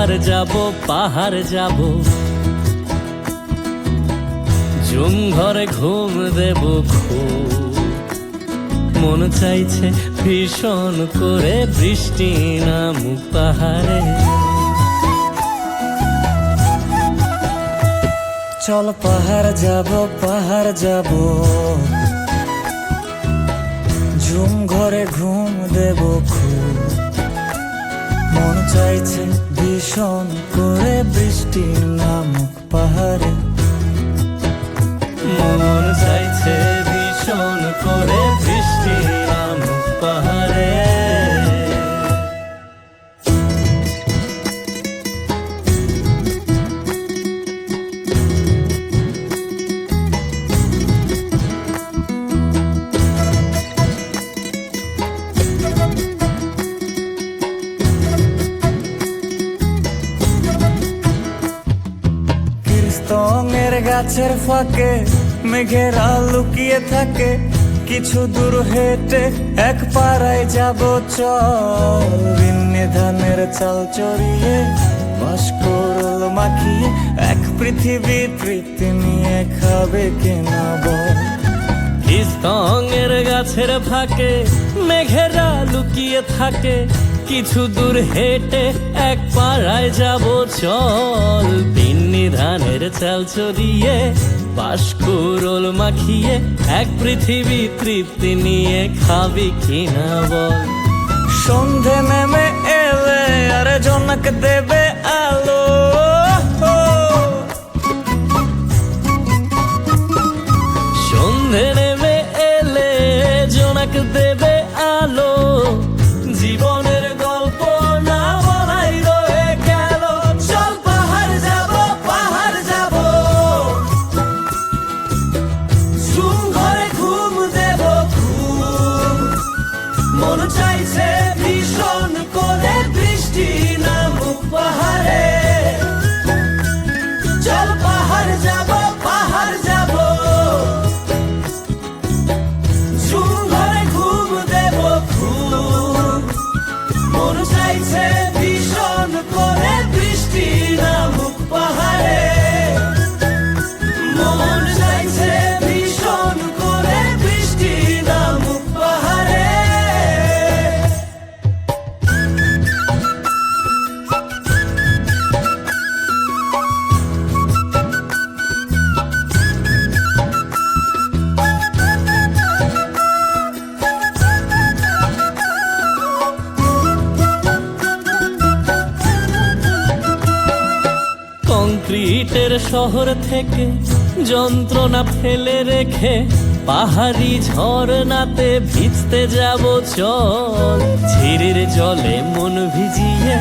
যাব পাহাড় যাব, জুম ঘরে ঘুম দেব খুব। মন চাইছে ভীষণ করে বৃষ্টি নামুক পাহাড়ে। চল পাহাড় যাব, ঝুম ঘরে ঘুম দেব খুব। মন চাইছে ভীষণ করে বৃষ্টি নামুক পাহাড়ে। মন চাইছে ভীষণ করে বৃষ্টি নামুক পাহাড়ে। কীর্তনের গাছের ফাঁকে মেঘেরা লুকিয়ে থাকে, কিছু দূর হেঁটে এক পাড়ায় যাব চল। বিন্নি ধানের চাল চড়িয়ে বাঁশকরল মাখিয়ে এক পৃথিবী তৃপ্তি নিয়ে খাবে কিনা বল। কীর্তনের গাছের ফাঁকে মেঘেরা লুকিয়ে থাকে, কিছু দূর হেঁটে এক পাড়ায় যাব চল। বিন্নি ধানের চাল চড়িয়ে বাঁশকরল মাখিয়ে এক পৃথিবী তৃপ্তি নিয়ে খাবি কিনা বল। সন্ধে নেমে এলে আর জনক দেবে আলো, সন্ধে নেমে এলে জোনাক দেবে আলো। জীবনের গল্প না বলাই রয়ে গেল, চল পাহাড় যাব ঝুম ঘরে ঘুম দেব খুব। মন চাইছে ভীষণ করে বৃষ্টি নামুক পাহাড়ে। চল পাহাড় যাব ঝুম ঘরে ঘুম দেব খুব। মন চাইছে ভীষণ করে বৃষ্টি নামুক পাহাড়ে। মন চাইছে ভীষণ করে বৃষ্টি নামুক পাহাড়ে। কংক্রিটের শহর থেকে যন্ত্রণা ফেলে রেখে পাহাড়ি ঝরনাতে ভিজতে যাব চল। ঝিরির জলে মন ভিজিয়ে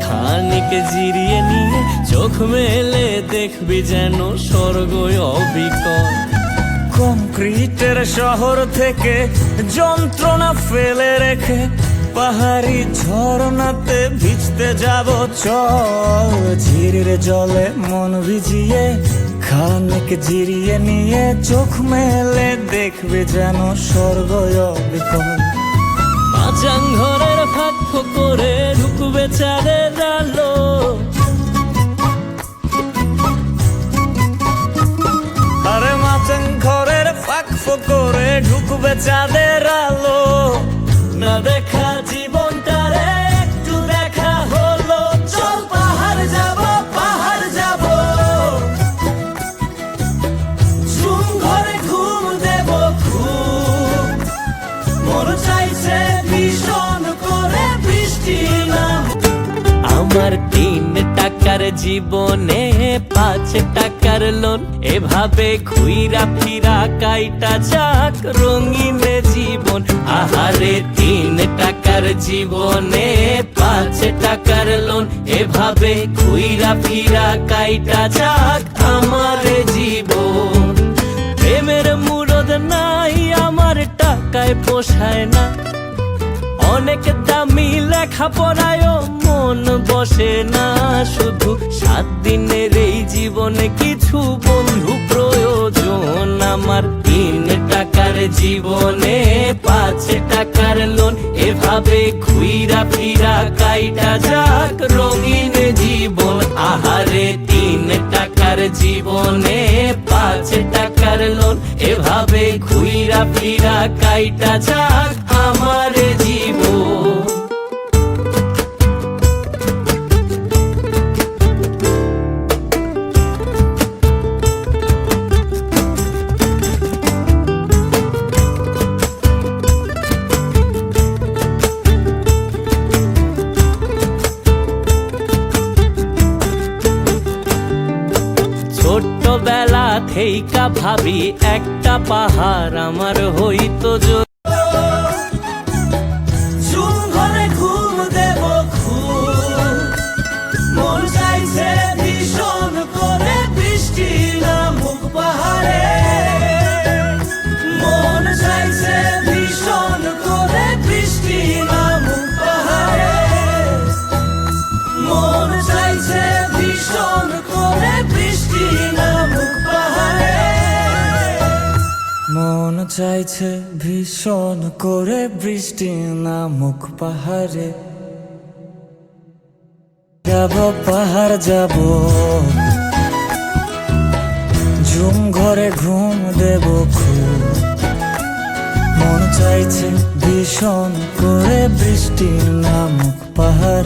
খানিক জিরিয়ে নিয়ে চোখ মেলে দেখবি যেন স্বর্গ অবিকল। কংক্রিটের শহর থেকে যন্ত্রণা ফেলে রেখে পাহাড়ি ঝরনাতে ভিজতে যাব চল। ঝিরির জলে মন ভিজিয়ে খানিক জিরিয়ে নিয়ে চোখ মেলে দেখবে যেন স্বর্গ অবিকল। মাচাং ঘরের ফাঁক করে ঢুকবে চাঁদের আলো, আরে মাচাং ঘরের ফাঁক করে ঢুকবে চাঁদের আলো। না দেখা জীবনটারে একটু দেখা হলো, চল পাহাড় যাব ঝুম ঘরে ঘুম দেব খুব। মন চাইছে ভীষণ করে বৃষ্টি নামুক। আমার 3 টাকার জীবনে 5 টাকার লোন, এভাবে ঘুইরা ফিরা কাইটা যাক রঙিন জীবন। আহারে 3 টাকার জীবনে 5 টাকার লোন, এভাবে ঘুইরা ফিরা কাইটা যাক আমার জীবন। প্রেমের মুরদ নাই আমার টাকায় পোষায় না, অনেক দামি লেখাপড়ায়ও মন বসে না। শুধু 7 দিনের এই জীবনে কিছু বন্ধু প্রয়োজন। আমার 3 টাকার জীবনে 5 টাকার লোন এভাবে ঘুইরা ফিরা কাইটা যাক রঙিন জীবন আহারে 3 টাকার জীবনে 5 টাকার লোন এভাবে ঘুইরা ফিরা কাইটা যাক আমার জীবন ছোট্টবেলা থেইকা ভাবি একটা পাহাড় আমার হইতো ঝুম ঘরে ঘুম দেব খুব মন চাইছে ভীষণ করে বৃষ্টি নামুক পাহাড়ে মন চাইছে ভীষণ করে বৃষ্টি নামুক পাহাড়ে মন চাইছে ভীষণ করে বৃষ্টি নামুক পাহাড়ে মন চাইছে ভীষণ করে বৃষ্টি নামুক পাহাড়ে যাব পাহাড় যাব ঝুম ঘরে ঘুম দেব খুব মন চাইছে ভীষণ করে বৃষ্টি নামুক পাহাড়